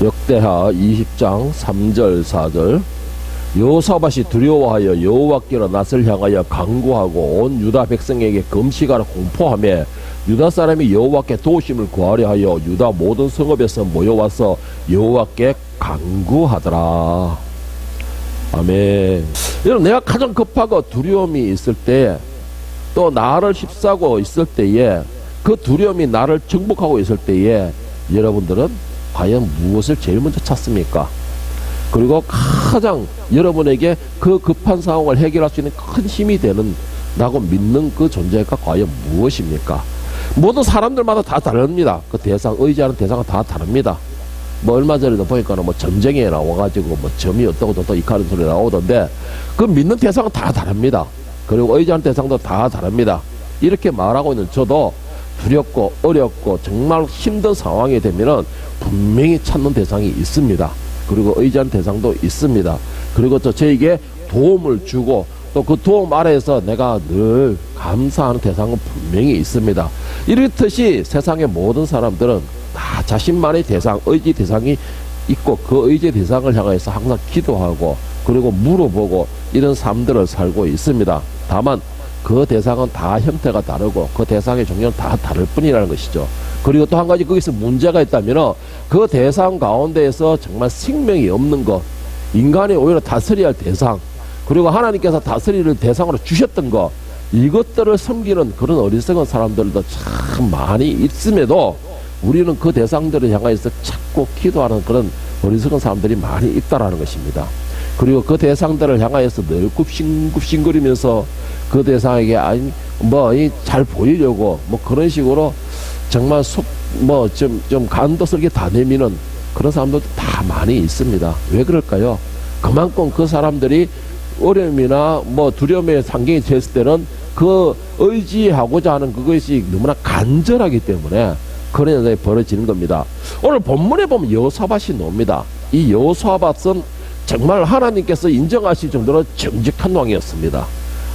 역대하 20장 3절 4절 여호사밧이 두려워하여 여호와께로 낯을 향하여 간구하고 온 유다 백성에게 금식하라 공포하며 유다 사람이 여호와께 도우심을 구하려 하여 유다 모든 성읍에서 모여와서 여호와께 간구하더라. 아멘. 여러분, 내가 가장 급하고 두려움이 있을 때, 또 나를 휩싸고 있을 때에, 그 두려움이 나를 정복하고 있을 때에 여러분들은 과연 무엇을 제일 먼저 찾습니까? 그리고 가장 여러분에게 그 급한 상황을 해결할 수 있는 큰 힘이 되는 라고 믿는 그 존재가 과연 무엇입니까? 모든 사람들마다 다 다릅니다. 그 대상, 의지하는 대상은 다 다릅니다. 뭐 얼마 전에도 보니까는 뭐 전쟁에 나와가지고 뭐 점이 어떠고 저떠고 이카는 소리 나오던데, 그 믿는 대상은 다 다릅니다. 그리고 의지하는 대상도 다 다릅니다. 이렇게 말하고 있는 저도 두렵고 어렵고 정말 힘든 상황이 되면은 분명히 찾는 대상이 있습니다. 그리고 의지하는 대상도 있습니다. 그리고 또 저에게 도움을 주고 또 그 도움 아래에서 내가 늘 감사하는 대상은 분명히 있습니다. 이렇듯이 세상의 모든 사람들은 다 자신만의 대상, 의지 대상이 있고 그 의지 대상을 향해서 항상 기도하고 그리고 물어보고 이런 삶들을 살고 있습니다. 다만 그 대상은 다 형태가 다르고 그 대상의 종류는 다 다를 뿐이라는 것이죠. 그리고 또 한 가지 거기서 문제가 있다면 그 대상 가운데에서 정말 생명이 없는 것, 인간이 오히려 다스려야 할 대상, 그리고 하나님께서 다스리를 대상으로 주셨던 것, 이것들을 섬기는 그런 어리석은 사람들도 참 많이 있음에도 우리는 그 대상들을 향해서 찾고 기도하는 그런 어리석은 사람들이 많이 있다라는 것입니다. 그리고 그 대상들을 향해서 늘 굽신굽신거리면서 그 대상에게 잘 보이려고 뭐 그런 식으로 정말 좀 간도스럽게 다 내미는 그런 사람들도 다 많이 있습니다. 왜 그럴까요? 그만큼 그 사람들이 어려움이나 뭐 두려움의 상경이 됐을 때는 그 의지하고자 하는 그것이 너무나 간절하기 때문에 그런 현상이 벌어지는 겁니다. 오늘 본문에 보면 여호사밧이 나옵니다. 이 여호사밧은 정말 하나님께서 인정하실 정도로 정직한 왕이었습니다.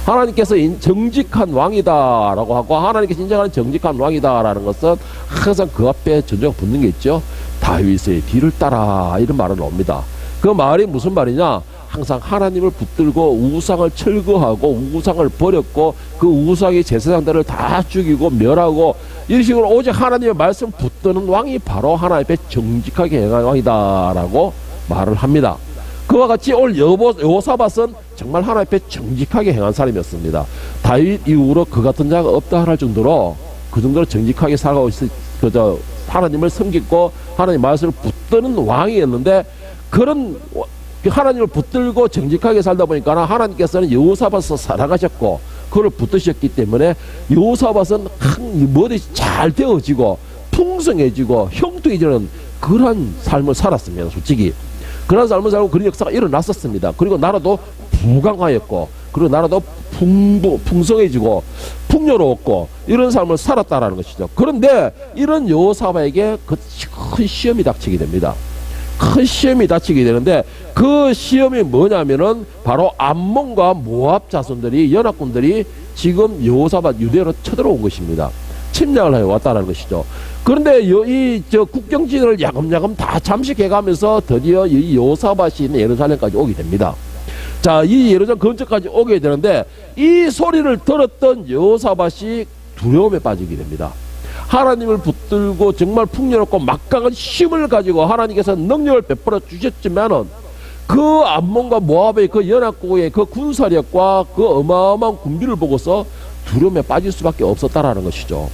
하나님께서 정직한 왕이다라고 하고 하나님께서 인정하는 정직한 왕이다라는 것은 항상 그 앞에 전제가 붙는 게 있죠. 다윗의 뒤를 따라 이런 말은 옵니다. 그 말이 무슨 말이냐? 항상 하나님을 붙들고 우상을 철거하고 우상을 버렸고 그 우상의 제사장들을 다 죽이고 멸하고 이런 식으로 오직 하나님의 말씀 붙드는 왕이 바로 하나님 앞에 정직하게 행한 왕이다라고 말을 합니다. 그와 같이 오늘 여호사밧은 정말 하나님 앞에 정직하게 행한 사람이었습니다. 다윗 이후로 그 같은 자가 없다 할 정도로 그 정도로 정직하게 살아가고 하나님을 섬기고 하나님 말씀을 붙드는 왕이었는데, 그런 하나님을 붙들고 정직하게 살다 보니까 하나님께서는 여호사밧을 사랑하셨고 그를 붙드셨기 때문에 여호사밧은 뭐든지 잘 되어지고 풍성해지고 형통해지는 그런 삶을 살았습니다. 솔직히 그런 삶을 살고 그런 역사가 일어났었습니다. 그리고 나라도 부강하였고 그리고 나라도 풍성해지고 풍요로웠고 이런 삶을 살았다라는 것이죠. 그런데 이런 여호사밧에게 큰 시험이 닥치게 됩니다. 큰 시험이 닥치게 되는데 그 시험이 뭐냐면은 바로 암몬과 모압 자손들이 연합군들이 지금 여호사밧 유대로 쳐들어온 것입니다. 침략을 해 왔다는 것이죠. 그런데 이 국경지를 야금야금 다 잠식해가면서 드디어 이 여호사밧이 있는 예루살렘까지 오게 됩니다. 자, 이 예루살렘 근처까지 오게 되는데 이 소리를 들었던 여호사밧이 두려움에 빠지게 됩니다. 하나님을 붙들고 정말 풍요롭고 막강한 힘을 가지고 하나님께서 능력을 베풀어 주셨지만은 그 암몬과 모압의 그 연합국의 그 군사력과 그 어마어마한 군비를 보고서 두려움에 빠질 수밖에 없었다라는 것이죠.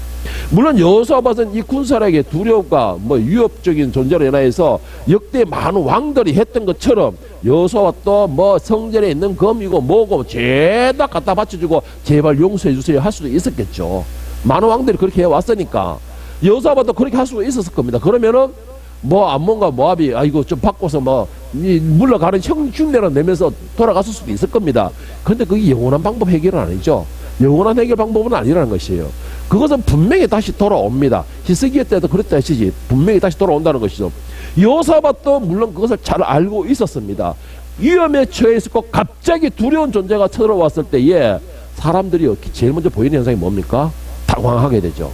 물론 여호사밧은 이 군사력의 두려움과 뭐 위협적인 존재로 인하여서 역대 많은 왕들이 했던 것처럼 여호사밧도 뭐 성전에 있는 검이고 뭐고 죄다 갖다 바쳐주고 제발 용서해 주세요 할 수도 있었겠죠. 많은 왕들이 그렇게 해왔으니까 여호사밧도 그렇게 할 수 있었을 겁니다. 그러면은 뭐 암몬과 모압이 이거 좀 바꿔서 뭐 물러가는 흉내를 내면서 돌아갔을 수도 있을 겁니다. 그런데 그게 영원한 방법 해결은 아니죠. 영원한 해결 방법은 아니라는 것이에요. 그것은 분명히 다시 돌아옵니다. 히스기야 때도 그랬다 하시지 분명히 다시 돌아온다는 것이죠. 여호사밧도 물론 그것을 잘 알고 있었습니다. 위험에 처해 있었고 갑자기 두려운 존재가 쳐들어왔을 때에 사람들이 제일 먼저 보이는 현상이 뭡니까? 당황하게 되죠.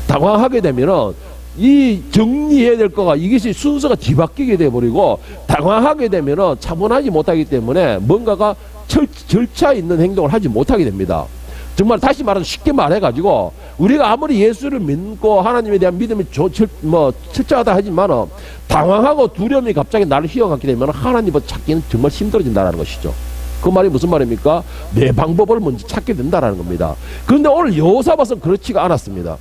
당황하게 되면은 이 정리해야 될 거가 이것이 순서가 뒤바뀌게 돼버리고 당황하게 되면은 차분하지 못하기 때문에 뭔가가 절차 있는 행동을 하지 못하게 됩니다. 정말 다시 말해서 쉽게 말해가지고 우리가 아무리 예수를 믿고 하나님에 대한 믿음이 철저하다 하지만 당황하고 두려움이 갑자기 나를 휘어갔게 되면 하나님을 찾기는 정말 힘들어진다는 것이죠. 그 말이 무슨 말입니까? 내 방법을 먼저 찾게 된다는 겁니다. 그런데 오늘 여호사밧은 그렇지가 않았습니다.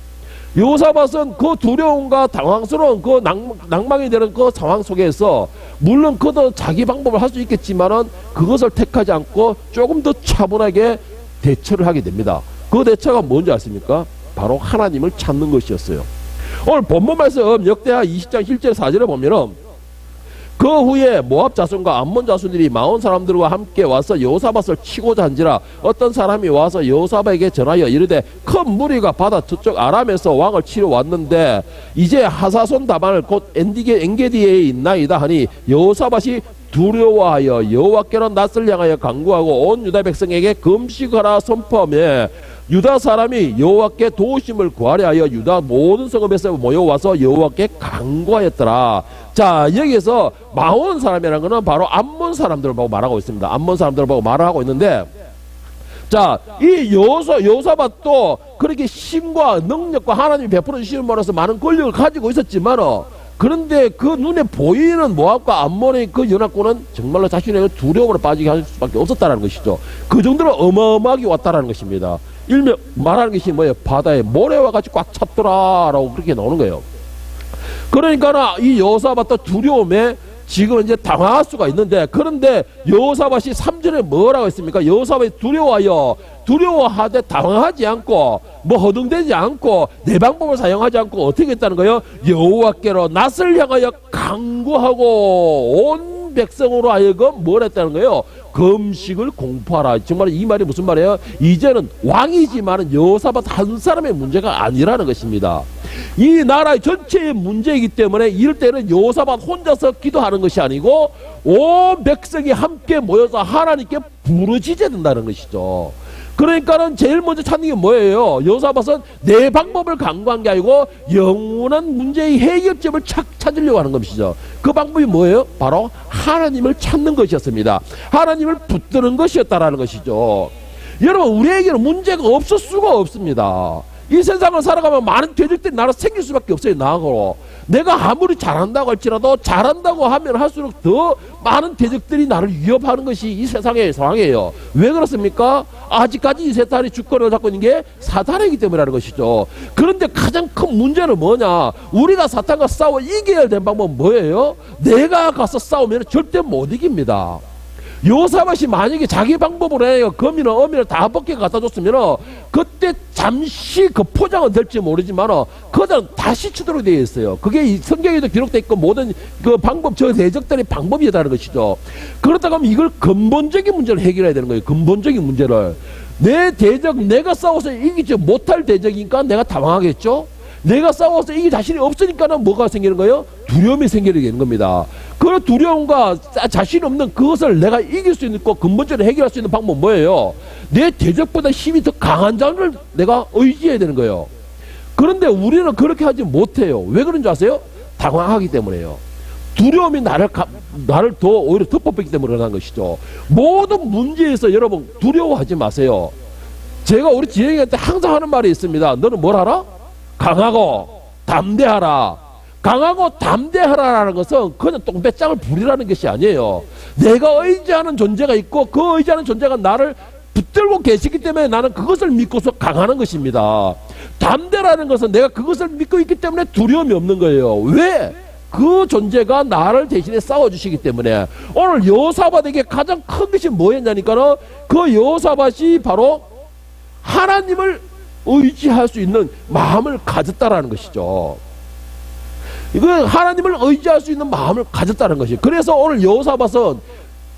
여호사밧은 그 두려움과 당황스러운 그 낭망이 되는 그 상황 속에서 물론 그도 자기 방법을 할 수 있겠지만은 그것을 택하지 않고 조금 더 차분하게 대처를 하게 됩니다. 그 대처가 뭔지 아십니까? 바로 하나님을 찾는 것이었어요. 오늘 본문 말씀 역대하 20장 1절 4절에 보면은 그 후에 모압 자손과 암몬 자손들이 마온 사람들과 함께 와서 여호사밧을 치고자 한지라 어떤 사람이 와서 여호사밧에게 전하여 이르되 큰 무리가 바다 저쪽 아람에서 왕을 치러 왔는데 이제 하사손 다반을 곧 엔게디에 있나이다 하니 여호사밧이 두려워하여 여호와께로 낯을 향하여 간구하고 온 유다 백성에게 금식하라 선포하며 유다 사람이 여호와께 도우심을 구하려 하여 유다 모든 성읍에서 모여와서 여호와께 간구하였더라. 자, 여기에서 마온 사람이라는 것은 바로 암몬 사람들을 보고 말하고 있습니다. 암몬 사람들을 보고 말을 하고 있는데, 자, 이 여호사밧도 그렇게 힘과 능력과 하나님이 베풀어 주시는 분으로서 많은 권력을 가지고 있었지만 그런데 그 눈에 보이는 모압과 암몬의 그 연합군은 정말로 자신의 두려움으로 빠지게 할 수밖에 없었다는 것이죠. 그 정도로 어마어마하게 왔다는 것입니다. 일명 말하는 것이 뭐예요? 바다에 모래와 같이 꽉 찼더라라고 그렇게 나오는 거예요. 그러니까 이 여호사밧도 두려움에 지금 이제 당황할 수가 있는데, 그런데 여호사밧이 3절에 뭐라고 했습니까? 여호사밧이 두려워하되 당황하지 않고 허둥대지 않고 내 방법을 사용하지 않고 어떻게 했다는 거예요? 여호와께로 낯을 향하여 간구하고 온 백성으로 하여금 뭘 했다는 거예요? 금식을 공포하라. 정말 이 말이 무슨 말이에요? 이제는 왕이지만 여호사밧 한 사람의 문제가 아니라는 것입니다. 이 나라의 전체의 문제이기 때문에 이럴 때는 여호사밧 혼자서 기도하는 것이 아니고 온 백성이 함께 모여서 하나님께 부르짖어야 된다는 것이죠. 그러니까는 제일 먼저 찾는 게 뭐예요? 여호사밧은 내 방법을 강구한 게 아니고 영원한 문제의 해결점을 찾으려고 하는 것이죠. 그 방법이 뭐예요? 바로 하나님을 찾는 것이었습니다. 하나님을 붙드는 것이었다라는 것이죠. 여러분, 우리에게는 문제가 없을 수가 없습니다. 이 세상을 살아가면 많은 대적들이 나를 생길 수밖에 없어요. 나하고 내가 아무리 잘한다고 할지라도 잘한다고 하면 할수록 더 많은 대적들이 나를 위협하는 것이 이 세상의 상황이에요. 왜 그렇습니까? 아직까지 이 세상의 주권을 잡고 있는 게 사탄이기 때문이라는 것이죠. 그런데 가장 큰 문제는 뭐냐? 우리가 사탄과 싸워 이겨야 될 방법은 뭐예요? 내가 가서 싸우면 절대 못 이깁니다. 여호사밧이 만약에 자기 방법으로 해요 금이나 어미를 다 벗겨 갖다 줬으면 그때 잠시 그 포장은 될지 모르지만 그들은 다시 치도록 되어 있어요. 그게 성경에도 기록되어 있고 모든 그 방법, 저 대적들의 방법이라는 것이죠. 그렇다고 하면 이걸 근본적인 문제를 해결해야 되는 거예요. 근본적인 문제를. 내 대적, 내가 싸워서 이기지 못할 대적이니까 내가 당황하겠죠. 내가 싸워서 이길 자신이 없으니까는 뭐가 생기는 거예요? 두려움이 생기게 되는 겁니다. 그 두려움과 자신 없는 그것을 내가 이길 수 있고 근본적으로 해결할 수 있는 방법은 뭐예요? 내 대적보다 힘이 더 강한 자를 내가 의지해야 되는 거예요. 그런데 우리는 그렇게 하지 못해요. 왜 그런 줄 아세요? 당황하기 때문에요. 두려움이 나를 더 오히려 덮어버리기 때문에 그러는 것이죠. 모든 문제에서 여러분 두려워하지 마세요. 제가 우리 지영이한테 항상 하는 말이 있습니다. 너는 뭘 알아? 강하고 담대하라. 강하고 담대하라라는 것은 그냥 똥배짱을 부리라는 것이 아니에요. 내가 의지하는 존재가 있고 그 의지하는 존재가 나를 붙들고 계시기 때문에 나는 그것을 믿고서 강하는 것입니다. 담대라는 것은 내가 그것을 믿고 있기 때문에 두려움이 없는 거예요. 왜? 그 존재가 나를 대신에 싸워주시기 때문에. 오늘 여호사밧에게 가장 큰 것이 뭐였냐니까는 그 여호사밧이 바로 하나님을 의지할 수 있는 마음을 가졌다라는 것이죠. 이거 하나님을 의지할 수 있는 마음을 가졌다는 것이에요. 그래서 오늘 여호사밧은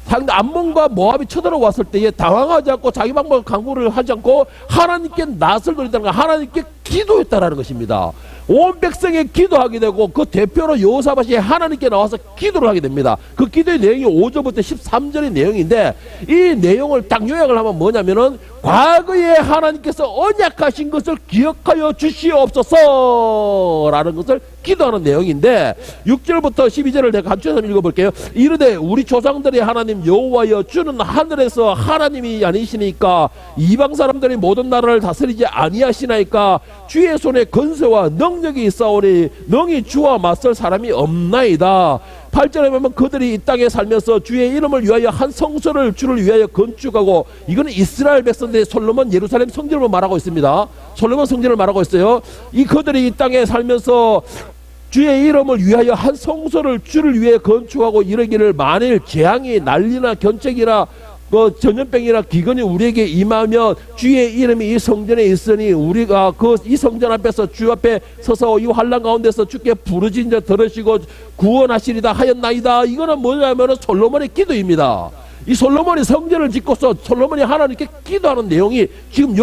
상대 암몬과 모압이 쳐들어왔을 때에 당황하지 않고 자기 방법 강구를 하지 않고 하나님께 낯을 돌렸다는 거, 하나님께 기도했다라는 것입니다. 온 백성이 기도하게 되고 그 대표로 여호사밧이 하나님께 나와서 기도를 하게 됩니다. 그 기도의 내용이 5절부터 13절의 내용인데, 이 내용을 딱 요약을 하면 뭐냐면은 과거에 하나님께서 언약하신 것을 기억하여 주시옵소서 라는 것을 기도하는 내용인데, 6절부터 12절을 내가 간추려서 읽어볼게요. 이르되 우리 조상들의 하나님 여호와여, 주는 하늘에서 하나님이 아니시니까 이방 사람들이 모든 나라를 다스리지 아니하시나이까. 주의 손에 건세와 능력이 있사오니 능히 주와 맞설 사람이 없나이다. 8절에 보면 그들이 이 땅에 살면서 주의 이름을 위하여 한 성소를 주를 위하여 건축하고, 이거는 이스라엘 백성들의 솔로몬 예루살렘 성전을 말하고 있습니다. 솔로몬 성전을 말하고 있어요. 이 그들이 이 땅에 살면서 주의 이름을 위하여 한 성소를 주를 위해 건축하고 이르기를, 만일 재앙이 난리나 견책이나 전염병이나 기근이 우리에게 임하면 주의 이름이 이 성전에 있으니 우리가 이 성전 앞에서 주 앞에 서서 이 환난 가운데서 주께 부르짖은 자 들으시고 구원하시리다 하였나이다. 이거는 뭐냐면 솔로몬의 기도입니다. 이 솔로몬이 성전을 짓고서 솔로몬이 하나님께 기도하는 내용이 지금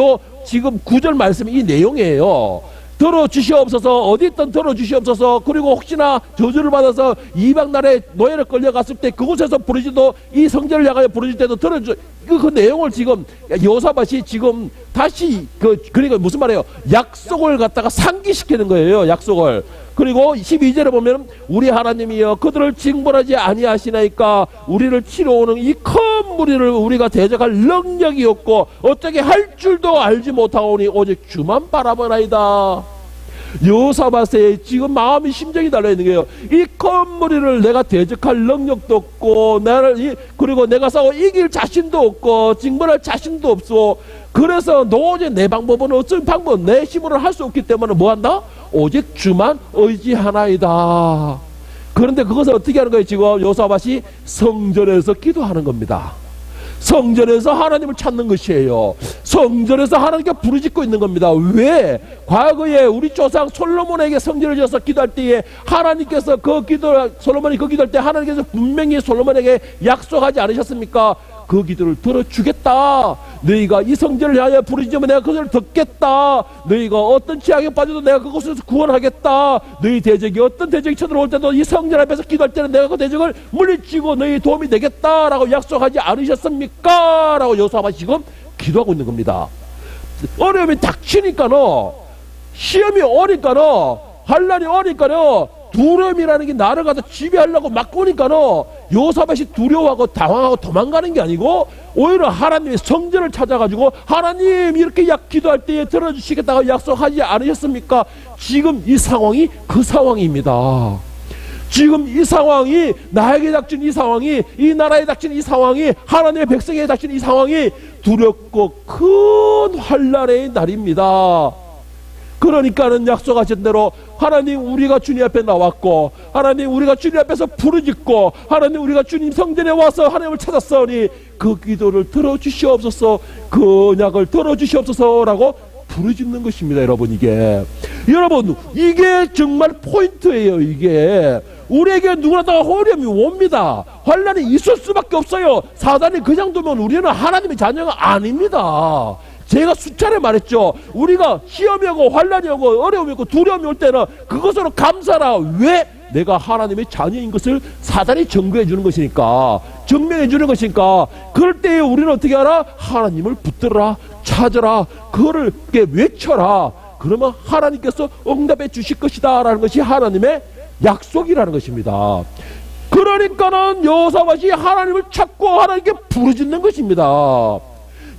9절 말씀 이 내용이에요. 들어주시옵소서, 어디 있든 들어주시옵소서. 그리고 혹시나 저주를 받아서 이방 나라에 노예를 끌려갔을 때 그곳에서 부르짖도, 이 성전을 향하여 부르짖을 때도 들어주. 그 내용을 지금 여호사밧이 지금 다시 그러니까 무슨 말이에요? 약속을 갖다가 상기시키는 거예요. 약속을. 그리고 12절에 보면 우리 하나님이여 그들을 징벌하지 아니하시나이까. 우리를 치러오는 이 큰 무리를 우리가 대적할 능력이 없고 어떻게 할 줄도 알지 못하오니 오직 주만 바라보나이다. 여호사밧의 지금 마음이 심정이 달려있는 거예요. 이 큰 무리를 내가 대적할 능력도 없고 그리고 내가 싸워 이길 자신도 없고 징벌할 자신도 없어. 그래서 도저히 내 방법은 어떤 방법, 내 힘으로 할 수 없기 때문에 뭐한다? 오직 주만 의지하나이다. 그런데 그것을 어떻게 하는 거예요? 지금 여호사밧이 성전에서 기도하는 겁니다. 성전에서 하나님을 찾는 것이에요. 성전에서 하나님께 부르짖고 있는 겁니다. 왜? 과거에 우리 조상 솔로몬에게 성전을 지어서 기도할 때에 하나님께서 솔로몬이 그 기도할 때 하나님께서 분명히 솔로몬에게 약속하지 않으셨습니까? 그 기도를 들어주겠다. 너희가 이 성전을 향하여 부르짖으면 내가 그것을 듣겠다. 너희가 어떤 지향에 빠져도 내가 그곳에서 구원하겠다. 너희 대적이 어떤 대적이 쳐들어올 때도 이 성전 앞에서 기도할 때는 내가 그 대적을 물리치고 너희 도움이 되겠다라고 약속하지 않으셨습니까? 라고 여호사밧이 지금 기도하고 있는 겁니다. 어려움이 닥치니까는, 시험이 오니까는, 환난이 오니까는 두려움이라는 게 나를 갖다 지배하려고 막 오니까는 여호사밧이 두려워하고 당황하고 도망가는 게 아니고 오히려 하나님의 성전을 찾아가지고 하나님 이렇게 기도할 때에 들어주시겠다고 약속하지 않으셨습니까? 지금 이 상황이 그 상황입니다. 지금 이 상황이, 나에게 닥친 이 상황이, 이 나라에 닥친 이 상황이, 하나님의 백성에게 닥친 이 상황이 두렵고 큰 환난의 날입니다. 그러니까는 약속하신 대로 하나님 우리가 주님 앞에 나왔고, 하나님 우리가 주님 앞에서 부르짖고, 하나님 우리가 주님 성전에 와서 하나님을 찾았으니 그 기도를 들어주시옵소서, 그 언약을 들어주시옵소서라고 부르짖는 것입니다. 여러분, 여러분 이게 정말 포인트예요. 이게 우리에게 누구나 다 어려움이 옵니다. 환난이 있을 수밖에 없어요. 사단이 그냥 두면 우리는 하나님의 자녀가 아닙니다. 제가 수차례 말했죠. 우리가 시험이 오고 환난이 오고 어려움이 오고 두려움이 올 때는 그것으로 감사라. 왜? 내가 하나님의 자녀인 것을 사단이 증거해 주는 것이니까, 증명해 주는 것이니까. 그럴 때에 우리는 어떻게 하라? 하나님을 붙들어라, 찾아라, 그거를 외쳐라. 그러면 하나님께서 응답해 주실 것이다 라는 것이 하나님의 약속이라는 것입니다. 그러니까는 여호사밧이 하나님을 찾고 하나님께 부르짖는 것입니다.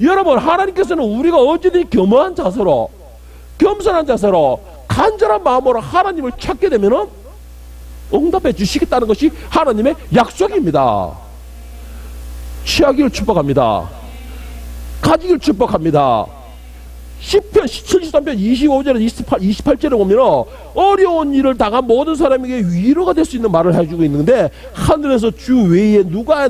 여러분, 하나님께서는 우리가 어찌든 겸허한 자세로, 겸손한 자세로, 간절한 마음으로 하나님을 찾게 되면은 응답해 주시겠다는 것이 하나님의 약속입니다. 취하기를 축복합니다. 가지기를 축복합니다. 시편 73편 25절에서 28절에 보면 어려운 일을 당한 모든 사람에게 위로가 될 수 있는 말을 해주고 있는데, 하늘에서 주 외에 누가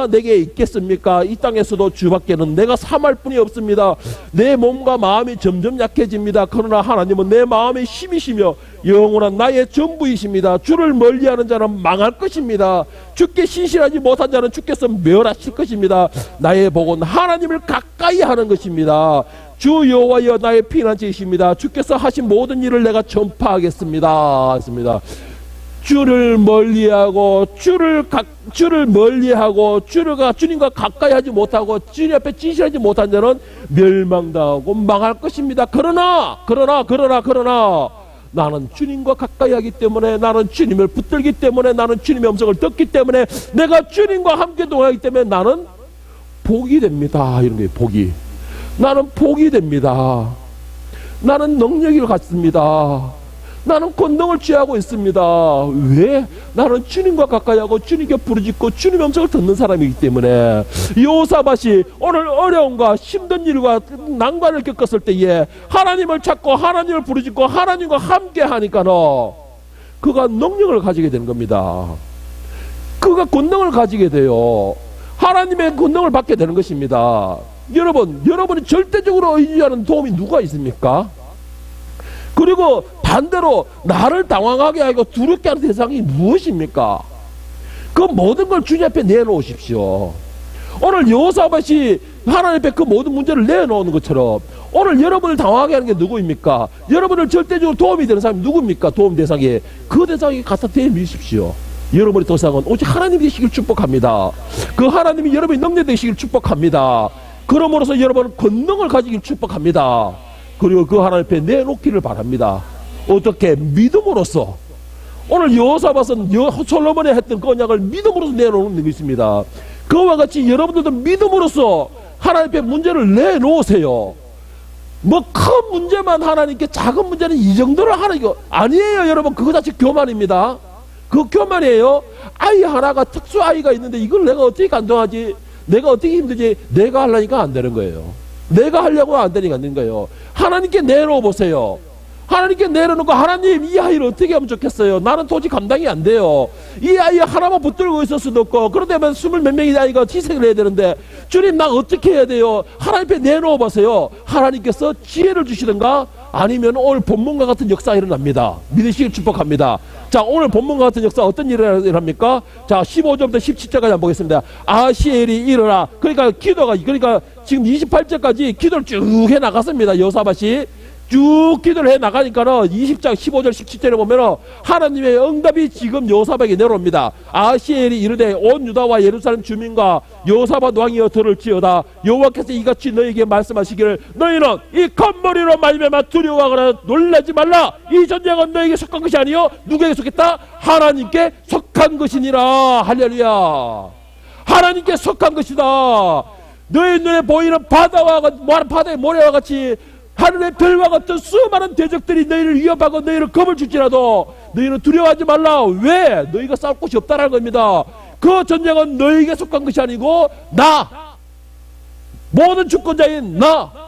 내게 있겠습니까? 이 땅에서도 주밖에는 내가 삼할 뿐이 없습니다. 내 몸과 마음이 점점 약해집니다. 그러나 하나님은 내 마음의 힘이시며 영원한 나의 전부이십니다. 주를 멀리하는 자는 망할 것입니다. 주께 신실하지 못한 자는 주께서 멸하실 것입니다. 나의 복은 하나님을 가까이 하는 것입니다. 주 여호와여 나의 피난처이십니다. 주께서 하신 모든 일을 내가 전파하겠습니다. 했습니다. 주를 멀리하고 주를 멀리하고 주님과 가까이 하지 못하고 주님 앞에 진실하지 못한 자는 멸망당하고 망할 것입니다. 그러나 나는 주님과 가까이 하기 때문에, 나는 주님을 붙들기 때문에, 나는 주님의 음성을 듣기 때문에, 내가 주님과 함께 동행하기 때문에 나는 복이 됩니다. 이런 거예요. 복이. 나는 복이 됩니다. 나는 능력을 갖습니다. 나는 권능을 취하고 있습니다. 왜? 나는 주님과 가까이하고 주님께 부르짖고 주님의 음성을 듣는 사람이기 때문에. 여호사밧이 오늘 어려움과 힘든 일과 난관을 겪었을 때에 하나님을 찾고 하나님을 부르짖고 하나님과 함께 하니까 그가 능력을 가지게 되는 겁니다. 그가 권능을 가지게 돼요. 하나님의 권능을 받게 되는 것입니다. 여러분이 절대적으로 의지하는 도움이 누가 있습니까? 그리고 반대로 나를 당황하게 하고 두렵게 하는 대상이 무엇입니까? 그 모든 걸 주님 앞에 내놓으십시오. 오늘 여호사밧이 하나님 앞에 그 모든 문제를 내놓는 것처럼 오늘 여러분을 당황하게 하는 게 누구입니까? 여러분을 절대적으로 도움이 되는 사람이 누굽니까? 도움 대상이. 그 대상이 갖다 대미십시오. 여러분의 도상은 오직 하나님이 되시길 축복합니다. 그 하나님이 여러분의 능력 되시길 축복합니다. 그러므로서 여러분은 권능을 가지길 축복합니다. 그리고 그 하나님 앞에 내놓기를 바랍니다. 어떻게? 믿음으로써. 오늘 여호사밧은 솔로몬이 했던 그 언약을 믿음으로써 내놓는 것입니다. 그와 같이 여러분들도 믿음으로써 하나님 앞에 문제를 내놓으세요. 뭐 큰 문제만 하나님께, 작은 문제는 이 정도로 하나님 아니에요. 여러분, 그거 자체 교만입니다. 그 교만이에요. 아이 하나가 특수 아이가 있는데 이걸 내가 어떻게 감당하지? 내가 어떻게 힘들지? 내가 하려니까 안 되는 거예요. 내가 하려고 안 되니까 안 되는 거예요. 하나님께 내놓아 보세요. 하나님께 내려놓고, 하나님 이 아이를 어떻게 하면 좋겠어요? 나는 도저히 감당이 안 돼요. 이 아이 하나만 붙들고 있을 수도 없고, 그러다면 20몇 명의 아이가 희생을 해야 되는데 주님 나 어떻게 해야 돼요? 하나님 앞에 내놓아 보세요. 하나님께서 지혜를 주시든가 아니면 오늘 본문과 같은 역사가 일어납니다. 믿으시길 축복합니다. 자, 오늘 본문과 같은 역사 어떤 일이 일어납니까? 자, 15절부터 17절까지 한번 보겠습니다. 아시엘이 일어나. 그러니까 지금 28절까지 기도를 쭉 해 나갔습니다. 여호사밧이 쭉 기도를 해 나가니까는 20장 15절 17절에 보면은 하나님의 응답이 지금 여호사밧에게 내려옵니다. 아시엘이 이르되 온 유다와 예루살렘 주민과 여호사밧 왕이여 들을지어다. 여호와께서 이같이 너에게 말씀하시기를 너희는 이 겉머리로 말미암아 두려워하거나 놀라지 말라. 이 전쟁은 너에게 속한 것이 아니요 누구에게 속했다? 하나님께 속한 것이니라. 할렐루야. 하나님께 속한 것이다. 너희 눈에 보이는 바다의 모래와 같이 하늘의 별과 같은 수많은 대적들이 너희를 위협하고 너희를 겁을 줄지라도 너희는 두려워하지 말라. 왜? 너희가 싸울 곳이 없다라는 겁니다. 그 전쟁은 너희에게 속한 것이 아니고 모든 주권자인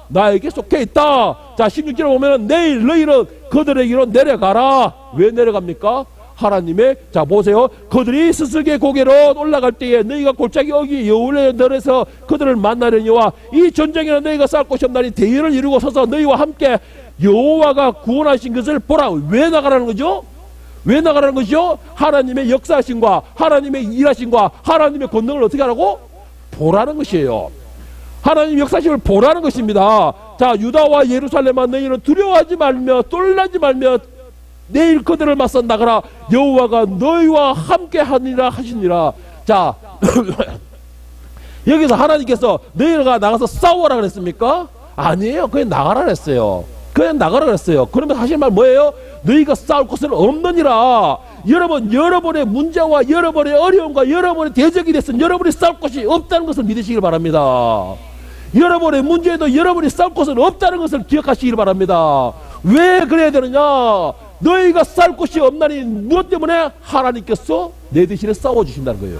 나에게 속해 있다. 자, 16절에 보면 내일 너희는 그들에게로 내려가라. 왜 내려갑니까? 하나님의, 자 보세요. 그들이 스스로의 고개로 올라갈 때에 너희가 골짜기 어기 여울의 널에서 그들을 만나려니와 이 전쟁에는 너희가 싸울 곳이 없나니 대의를 이루고 서서 너희와 함께 여호와가 구원하신 것을 보라. 왜 나가라는 거죠? 왜 나가라는 것이죠? 하나님의 역사하심과 하나님의 일하심과 하나님의 권능을 어떻게 하라고? 보라는 것이에요. 하나님 역사심을 보라는 것입니다. 자, 유다와 예루살렘아 너희는 두려워하지 말며 놀라지 말며 내일 그들을 맞서 나가라. 여호와가 너희와 함께 하니라 하시니라. 자, 여기서 하나님께서 너희가 나가서 싸워라 그랬습니까? 아니에요. 그냥 나가라 그랬어요. 그냥 나가라 그랬어요. 그러면 하실 말 뭐예요? 너희가 싸울 곳은 없느니라. 여러분의 문제와 여러분의 어려움과 여러분의 대적이 됐으면 여러분이 싸울 곳이 없다는 것을 믿으시길 바랍니다. 여러분의 문제에도 여러분이 싸울 곳은 없다는 것을 기억하시길 바랍니다. 왜 그래야 되느냐? 너희가 싸울 곳이 없나니 무엇 때문에? 하나님께서 내 대신에 싸워주신다는 거예요.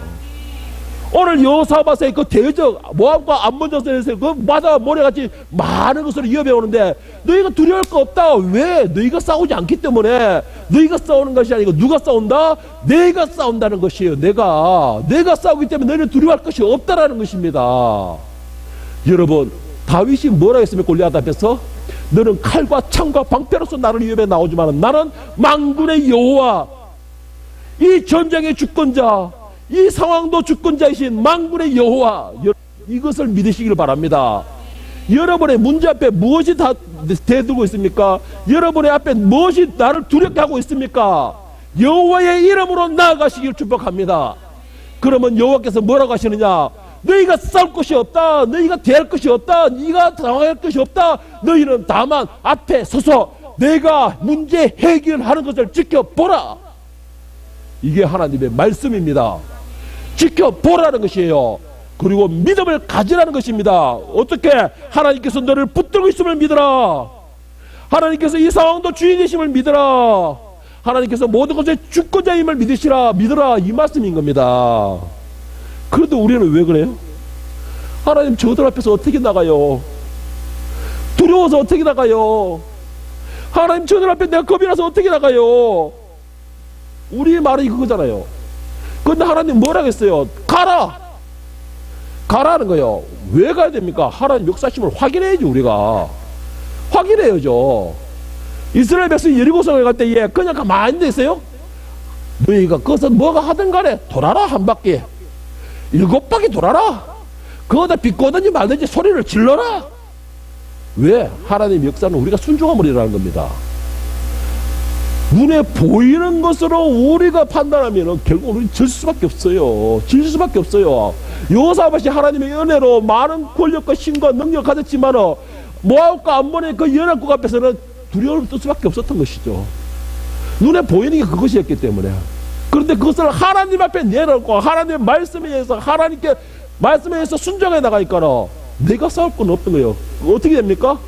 오늘 여호사밧의 그 대적 모압과 암몬 전선에서 그 바다 모래같이 많은 것으로 위협해 오는데 너희가 두려울 거 없다. 왜? 너희가 싸우지 않기 때문에. 너희가 싸우는 것이 아니고 누가 싸운다? 내가 싸운다는 것이에요. 내가 싸우기 때문에 너희는 두려워할 것이 없다라는 것입니다. 여러분, 다윗이 뭐라 했습니까? 골리앗 앞에서 너는 칼과 창과 방패로서 나를 위협해 나오지만 나는 만군의 여호와, 이 전쟁의 주권자, 이 상황도 주권자이신 만군의 여호와, 이것을 믿으시길 바랍니다. 여러분의 문제 앞에 무엇이 다 대두고 있습니까? 여러분의 앞에 무엇이 나를 두렵게 하고 있습니까? 여호와의 이름으로 나아가시길 축복합니다. 그러면 여호와께서 뭐라고 하시느냐? 너희가 싸울 것이 없다. 너희가 대할 것이 없다. 네가 당할 것이 없다. 너희는 다만 앞에 서서 내가 문제 해결하는 것을 지켜보라. 이게 하나님의 말씀입니다. 지켜보라는 것이에요. 그리고 믿음을 가지라는 것입니다. 어떻게? 하나님께서 너를 붙들고 있음을 믿어라. 하나님께서 이 상황도 주인이심을 믿어라. 하나님께서 모든 것의 주권자임을 믿으라. 이 말씀인 겁니다. 그런데 우리는 왜 그래요? 하나님, 저들 앞에서 어떻게 나가요? 두려워서 어떻게 나가요? 하나님, 저들 앞에 내가 겁이 나서 어떻게 나가요? 우리의 말이 그거잖아요. 그런데 하나님 뭐라고 했어요? 가라! 가라는 거예요. 왜 가야 됩니까? 하나님 역사심을 확인해야지. 우리가 확인해야죠. 이스라엘 백성이 여리고성에 갈 때 그냥 가만히 앉아 있어요? 너희가 거기서 뭐가 하든 간에 돌아라. 한 바퀴 7바퀴 돌아라. 거기다 비꼬든지 말든지 소리를 질러라. 왜? 하나님 역사는 우리가 순종함을 일하는 겁니다. 눈에 보이는 것으로 우리가 판단하면 결국 우리는 질 수밖에 없어요. 질 수밖에 없어요. 여호사밧이 하나님의 은혜로 많은 권력과 힘과 능력을 가졌지만 모압과 암몬의 그 연합국 앞에서는 두려움을 떨 수밖에 없었던 것이죠. 눈에 보이는 게 그것이었기 때문에. 그런데 그것을 하나님 앞에 내놓고 하나님의 말씀에 의해서 하나님께 말씀에 의해서 순종해 나가니까 내가 싸울 건 없던 거예요. 어떻게 됩니까?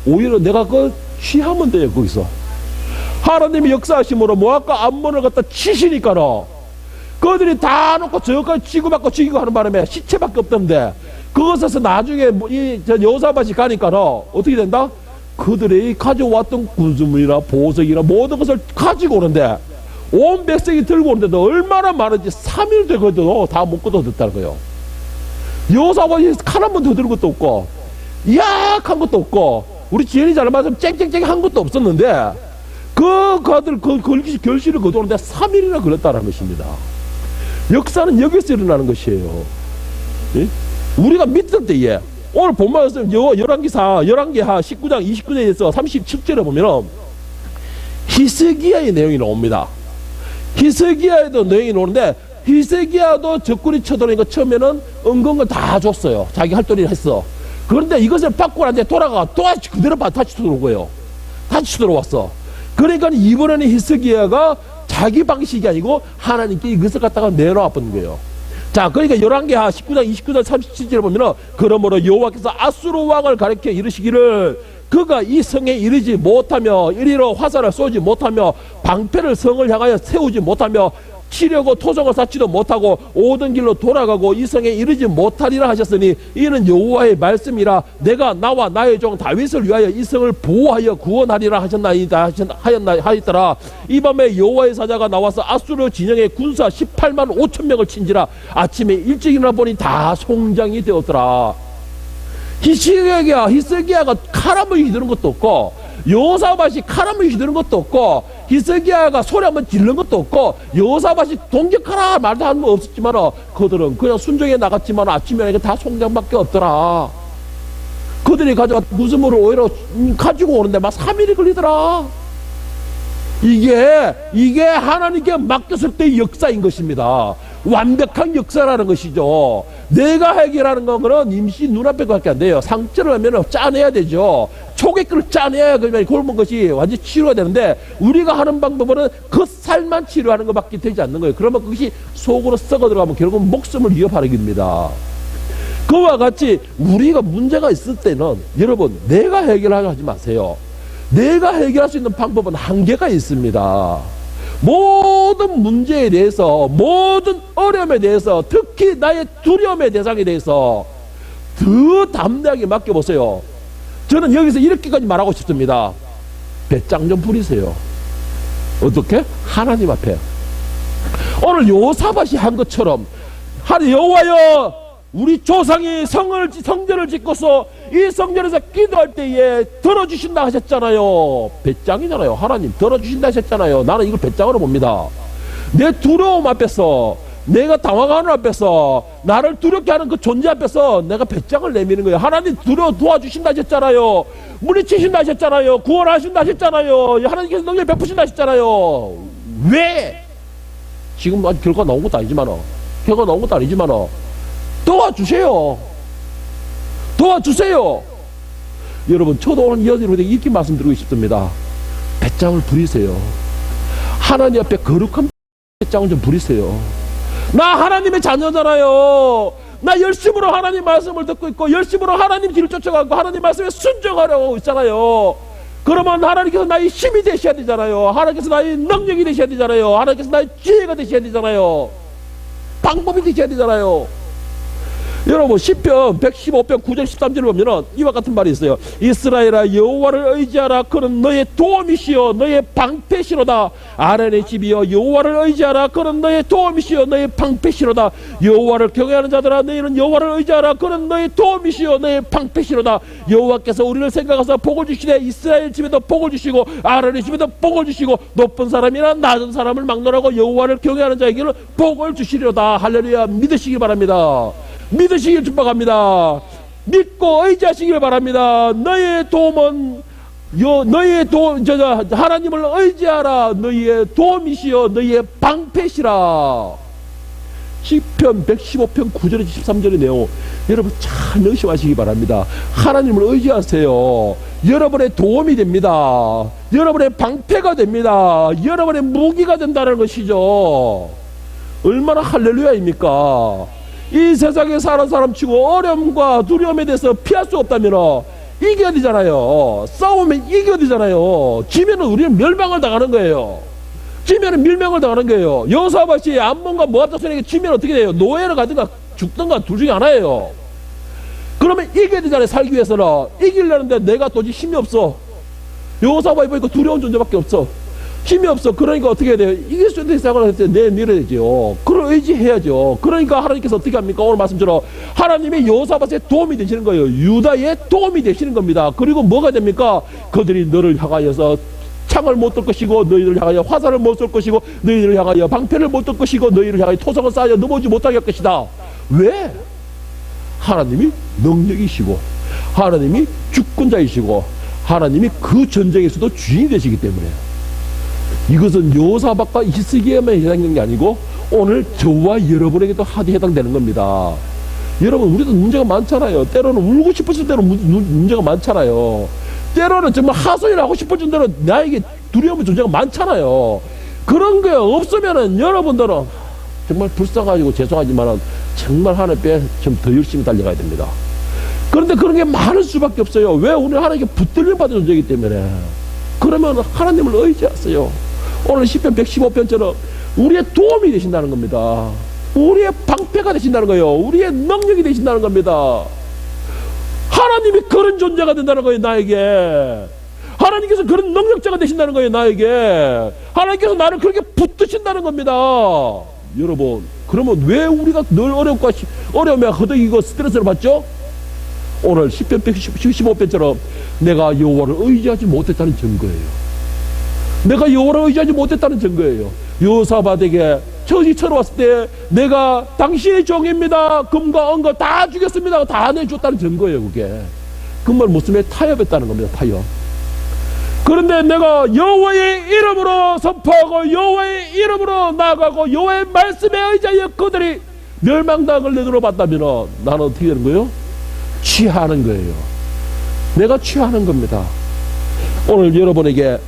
오히려 내가 그걸 취하면 돼요. 거기서 하나님의 역사하심으로 모압과 암몬을 갖다 치시니까 그들이 다 놓고 저까지 치고받고 죽이고 하는 바람에 시체밖에 없던데, 그것에서 나중에 이 여호사밧이 가니까 어떻게 된다? 그들이 가져왔던 군수물이나 보석이나 모든 것을 가지고 오는데 온 백성이 들고 오는데도 얼마나 많은지 3일 되거든 다 못 거둬듣다는 거예요. 여호사밧이 칼 한 번 더 들은 것도 없고 약한 것도 없고 우리 지연이 잘 맞으면 쨍쨍쨍 한 것도 없었는데 그들 결실을 거두는데 3일이나 걸렸다는 것입니다. 역사는 여기서 일어나는 것이에요. 예? 우리가 믿을 때에 오늘 본문에서 열왕기하 19장 29절에서 37절에 보면 히스기야의 내용이 나옵니다. 히스기야에도 내용이 나오는데 히스기야도 적군이 쳐들어오니까 처음에는 은근걸 다 줬어요. 자기 할 도리를 했어. 그런데 이것을 받고 나서 돌아가 또 그대로 다시 들어온 거예요. 다시 들어왔어. 그러니까 이번에는 히스기야가 자기 방식이 아니고 하나님께 이것을 갖다가 내놓아 본 거예요. 자, 그러니까 열왕기하 19장 29절 37절에 보면은 그러므로 여호와께서 아수르 왕을 가리켜 이르시기를 그가 이 성에 이르지 못하며 이리로 화살을 쏘지 못하며 방패를 성을 향하여 세우지 못하며 치려고 토성을 쌓지도 못하고 오던 길로 돌아가고 이 성에 이르지 못하리라 하셨으니 이는 여호와의 말씀이라 내가 나와 나의 종 다윗을 위하여 이 성을 보호하여 구원하리라 하였더라. 이 밤에 여호와의 사자가 나와서 아수르 진영의 군사 18만 5천 명을 친지라. 아침에 일찍 일어나 보니 다 송장이 되었더라. 히스기야가 칼 한 번 휘두른 것도 없고 여호사밧이 칼 한 번 휘두른 것도 없고 히스기야가 소리 한 번 지른 것도 없고 여호사밧이 동격하라 말도 한 번 없었지만 그들은 그냥 순종해 나갔지만 아침에 다 송장밖에 없더라. 그들이 가져왔던 구슬물을 오히려 가지고 오는데 막 3일이 걸리더라. 이게 하나님께 맡겼을 때의 역사인 것입니다. 완벽한 역사라는 것이죠. 내가 해결하는 거는 임시 눈앞에밖에 안 돼요. 상처를 하면 짜내야 되죠. 초계기를 짜내야 그러면 굶은 것이 완전히 치료가 되는데 우리가 하는 방법은 그 살만 치료하는 것밖에 되지 않는 거예요. 그러면 그것이 속으로 썩어 들어가면 결국 목숨을 위협하게 됩니다. 그와 같이 우리가 문제가 있을 때는 여러분 내가 해결하려 하지 마세요. 내가 해결할 수 있는 방법은 한계가 있습니다. 모든 문제에 대해서 모든 어려움에 대해서 특히 나의 두려움의 대상에 대해서 더 담대하게 맡겨보세요. 저는 여기서 이렇게까지 말하고 싶습니다. 배짱 좀 부리세요. 어떻게? 하나님 앞에 오늘 여호사밧이 한 것처럼 여호와여 우리 조상이 성전을 짓고서 이 성전에서 기도할 때에 들어주신다 하셨잖아요. 배짱이잖아요. 하나님 들어주신다 하셨잖아요. 나는 이걸 배짱으로 봅니다. 내 두려움 앞에서 내가 당황하는 앞에서, 나를 두렵게 하는 그 존재 앞에서 내가 배짱을 내미는 거예요. 하나님 도와주신다 하셨잖아요. 물리치신다 하셨잖아요. 구원하신다 하셨잖아요. 하나님께서 능력 베푸신다 하셨잖아요. 왜? 지금 아직 결과 나온 것도 아니지만, 도와주세요. 도와주세요. 여러분, 저도 오늘 여러분에게 이렇게 말씀드리고 싶습니다. 배짱을 부리세요. 하나님 앞에 거룩한 배짱을 좀 부리세요. 나 하나님의 자녀잖아요. 나 열심으로 하나님 말씀을 듣고 있고, 열심으로 하나님 길을 쫓아가고, 하나님 말씀에 순종하려고 있잖아요. 그러면 하나님께서 나의 힘이 되셔야 되잖아요. 하나님께서 나의 능력이 되셔야 되잖아요. 하나님께서 나의 지혜가 되셔야 되잖아요. 방법이 되셔야 되잖아요. 여러분, 시편 115편 9절 13절을 보면은 이와 같은 말이 있어요. 이스라엘아, 여호와를 의지하라. 그는 너의 도움이시여 너의 방패시로다. 아론의 집이여, 여호와를 의지하라. 그는 너의 도움이시여 너의 방패시로다. 여호와를 경외하는 자들아, 너희는 여호와를 의지하라. 그는 너의 도움이시여 너의 방패시로다. 여호와께서 우리를 생각하사 복을 주시되 이스라엘 집에도 복을 주시고 아론의 집에도 복을 주시고 높은 사람이나 낮은 사람을 막론하고 여호와를 경외하는 자에게는 복을 주시리로다. 할렐루야. 믿으시기 바랍니다. 믿으시길 축복합니다. 믿고 의지하시길 바랍니다. 너의 도움은 하나님을 의지하라. 너희의 도움이시여 너희의 방패시라. 시편 115편 9절에서 13절의 내용, 여러분 잘 명심하시기 바랍니다. 하나님을 의지하세요. 여러분의 도움이 됩니다. 여러분의 방패가 됩니다. 여러분의 무기가 된다는 것이죠. 얼마나 할렐루야입니까? 이 세상에 사는 사람 치고 어려움과 두려움에 대해서 피할 수 없다면 이겨야 되잖아요. 싸우면 이겨야 되잖아요. 지면은 우리는 멸망을 당하는 거예요. 지면은 멸망을 당하는 거예요. 여호사밧이 암몬과 모압 자손에게 지면 어떻게 돼요? 노예를 가든가 죽든가 둘 중에 하나예요. 그러면 이겨야 되잖아요. 살기 위해서는. 이기려는데 내가 도저히 힘이 없어. 여호사밧이 보니까 두려운 존재밖에 없어. 힘이 없어. 그러니까 어떻게 해야 돼요? 이길 수 있는 생각을 할 때 내밀어야 되죠. 그걸 의지해야죠. 그러니까 하나님께서 어떻게 합니까? 오늘 말씀처럼 하나님이 여호사밧의 도움이 되시는 거예요. 유다의 도움이 되시는 겁니다. 그리고 뭐가 됩니까? 그들이 너를 향하여서 창을 못 들 것이고 너희를 향하여 화살을 못 쏠 것이고 너희를 향하여 방패를 못 들 것이고 너희를 향하여 토성을 쌓여 넘어오지 못하게 할 것이다. 왜? 하나님이 능력이시고 하나님이 주권자이시고 하나님이 그 전쟁에서도 주인이 되시기 때문에. 이것은 여호사밧과 히스기야만 해당되는 게 아니고 오늘 저와 여러분에게도 해당되는 겁니다. 여러분, 우리도 문제가 많잖아요. 때로는 울고 싶어질 대로 문제가 많잖아요. 때로는 정말 하소연을 하고 싶어진 대로 나에게 두려움의 존재가 많잖아요. 그런 게 없으면은 여러분들은 정말 불쌍하고 죄송하지만 정말 하나님 앞에 좀 더 열심히 달려가야 됩니다. 그런데 그런 게 많을 수밖에 없어요. 왜? 우리는 하나님께 붙들림 받은 존재이기 때문에. 그러면 하나님을 의지하세요. 오늘 시편 115편처럼 우리의 도움이 되신다는 겁니다. 우리의 방패가 되신다는 거예요. 우리의 능력이 되신다는 겁니다. 하나님이 그런 존재가 된다는 거예요. 나에게. 하나님께서 그런 능력자가 되신다는 거예요. 나에게. 하나님께서 나를 그렇게 붙드신다는 겁니다. 여러분, 그러면 왜 우리가 늘 어려움에 허덕이고 스트레스를 받죠? 오늘 시편 115편처럼 내가 여호와를 의지하지 못했다는 증거예요. 내가 여호와를 의지하지 못했다는 증거예요. 여호사밧에게 저지 쳐왔을 때 내가 당신의 종입니다. 금과 은과 다 주겠습니다. 다 내줬다는 증거예요. 그게. 그 말 무슨 타협했다는 겁니다. 타협. 그런데 내가 여호와의 이름으로 선포하고 여호와의 이름으로 나아가고 여호와의 말씀에 의지하여 그들이 멸망당을 내도록 봤다면 나는 어떻게 되는 거예요? 취하는 거예요. 내가 취하는 겁니다. 오늘 여러분에게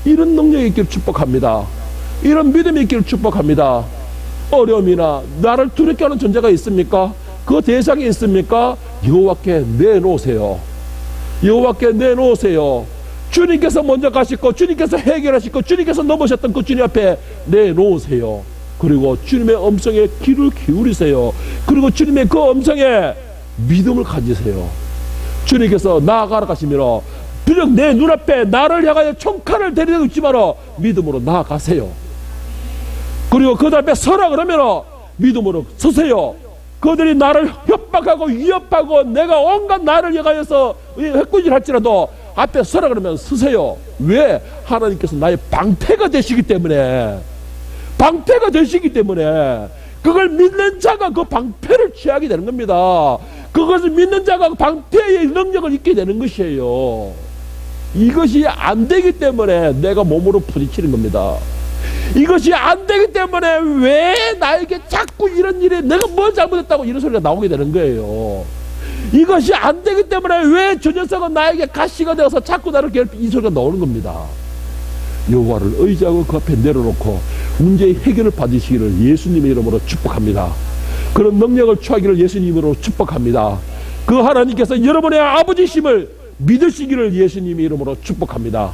이런 능력이 있기를 축복합니다. 이런 믿음이 있기를 축복합니다. 어려움이나 나를 두렵게 하는 존재가 있습니까? 그 대상이 있습니까? 여호와께 내놓으세요. 여호와께 내놓으세요. 주님께서 먼저 가시고 주님께서 해결하시고 주님께서 넘으셨던 그 주님 앞에 내놓으세요. 그리고 주님의 음성에 귀를 기울이세요. 그리고 주님의 그 음성에 믿음을 가지세요. 주님께서 나아가라 가시면 비록 내 눈앞에 나를 향하여 총칼을 들이대고 있지만 믿음으로 나아가세요. 그리고 그들 앞에 서라 그러면 믿음으로 서세요. 그들이 나를 협박하고 위협하고 내가 온갖 나를 향하여서 획구질할지라도 앞에 서라 그러면 서세요. 왜? 하나님께서 나의 방패가 되시기 때문에. 방패가 되시기 때문에. 그걸 믿는 자가 그 방패를 취하게 되는 겁니다. 그것을 믿는 자가 그 방패의 능력을 잊게 되는 것이에요. 이것이 안 되기 때문에 내가 몸으로 부딪히는 겁니다. 이것이 안 되기 때문에 왜 나에게 자꾸 이런 일에 내가 뭘 잘못했다고 이런 소리가 나오게 되는 거예요. 이것이 안 되기 때문에 왜 저 녀석은 나에게 가시가 되어서 자꾸 나를 괴롭히 이 소리가 나오는 겁니다. 여호와를 의지하고 그 앞에 내려놓고 문제의 해결을 받으시기를 예수님의 이름으로 축복합니다. 그런 능력을 취하기를 예수님으로 축복합니다. 그 하나님께서 여러분의 아버지심을 믿으시기를 예수님의 이름으로 축복합니다.